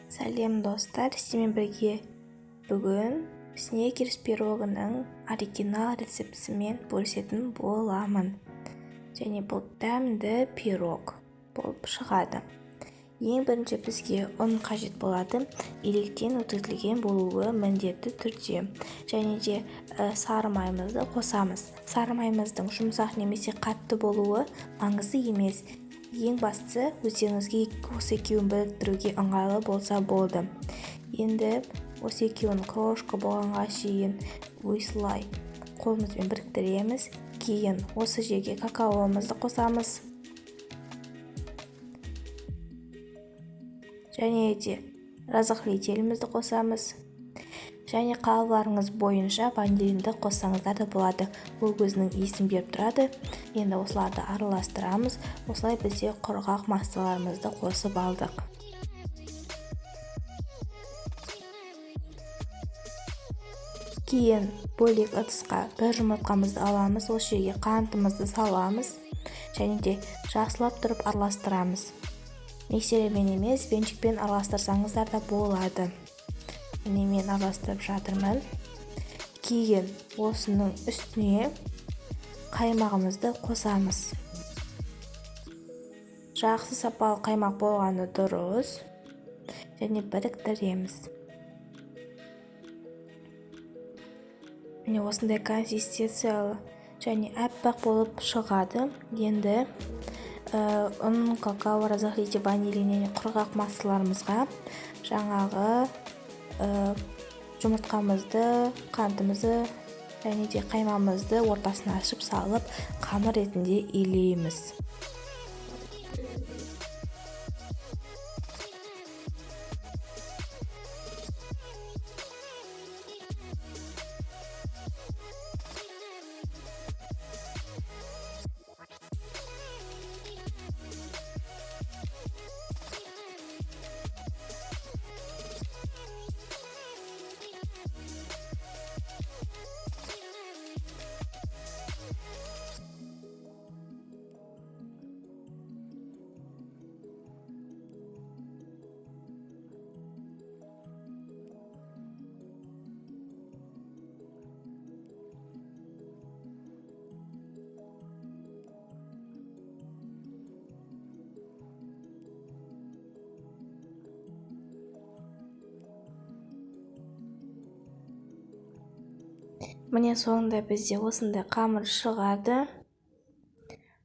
Сәлем достар, сіздермен бірге бүгін снекерс пирогының оригинал рецептісімен бөлісетін боламын. Және бұл дәмді пирог болып шығады. Ең бірінші бізге ұн қажет болады. Електен өткізілген болуы міндетті түрде. Және де сары майымызды қосамыз. Сары майымыздың жұмсақ немесе қатты болуы маңызды емес. Ең бастысы өздеріңізге осы екеуін біріктіруге ыңғайлы болса болды. Енді осы екеуін крошка болғанға шейін осылай қолымызбен біріктіреміз. Кейін осы жерге какаомызды қосамыз. Және де разрыхлителімізді қосамыз. Және қалауларыңыз бойынша ванилинді қоссаңыздар да болады. Бұл өзінің иісін беріп тұрады. Енді осыларды араластырамыз. Осылай бізде құрғақ массаларымызды қосып алдық. Кейін бөлек ыдысқа бір жұмыртқамызды аламыз. Осы жерге қантымызды саламыз. Және де жақсылап тұрып араластырамыз. Миксермен емес, венчикпен араластырсаңыздар да болады. Мен араластырып жатырмын. Кейін осының үстіне қаймағымызды қосамыз. Жақсы сапалы қаймақ болғаны дұрыс. Және біріктіреміз. Міне осындай консистенциялы және аппақ болып шығады. Енді ұн, какао, разрыхлитель, ванилин, құрғақ массаларымызға жаңағы жұмыртқамызды, қантымызды және де қаймамызды ортасына ашып салып, қамыр ретінде илейміз. Міне соңында бізде осындай қамыр шығады.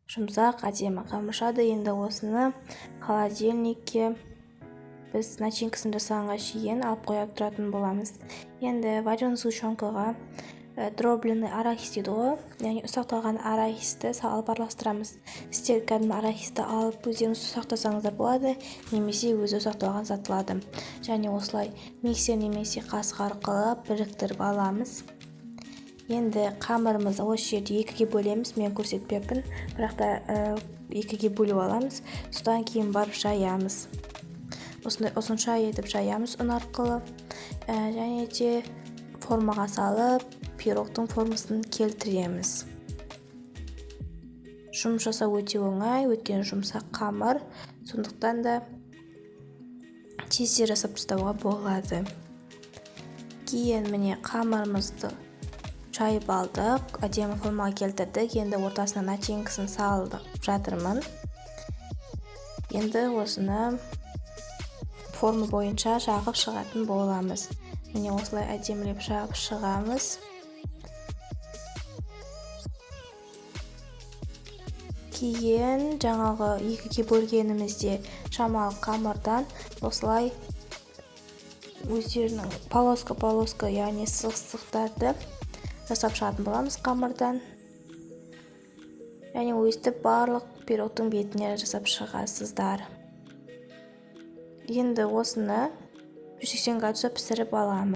Жұмсақ, әдемі қамыр шығады. Енді осыны холодильникке біз начинкасын жасағанға шейін алып қойып тұратын боламыз. Енді вареный сгущенкаға дробленый арахис дейді ғой, яғни ұсақталған арахисті салып араластырамыз. Сіздер кәдімгі арахисті алып өздеріңіз ұсақтасаңыздар болады, немесе өзі ұсақталған сатылады. Және осылай миксер немесе қасық арқылы біріктіріп аламыз. Енді қамырымызды осы жерде екіге бөлеміз. Мен көрсетпеппін, бірақ та екіге бөліп аламыз. Содан кейін барып жаямыз. Осындай ұзынша етіп жаямыз ұн арқылы. Және де формаға салып, пирогтың формасын келтіреміз. Жұмыс жасау өте оңай, өйткені жұмсақ қамыр. Сондықтан да тез жасап тастауға болады. Кейін міне қамырымызды жайып алдық, әдемі формаға келтірдік. Енді ортасына начинкасын салдық жатырмын. Енді осыны форма бойынша жағып шығатын боламыз. Міне осылай әдемілеп жағып шығамыз. Кейін жаңағы екіге бөлгенімізде шамалы қамырдан осылай өздерінің полоска, яғни сызықтарды жасап шығатын боламыз қамырдан. Және өстіп барлық пирогтың бетіне жасап шығасыздар. Енді осыны 180 градуста пісіріп аламыз.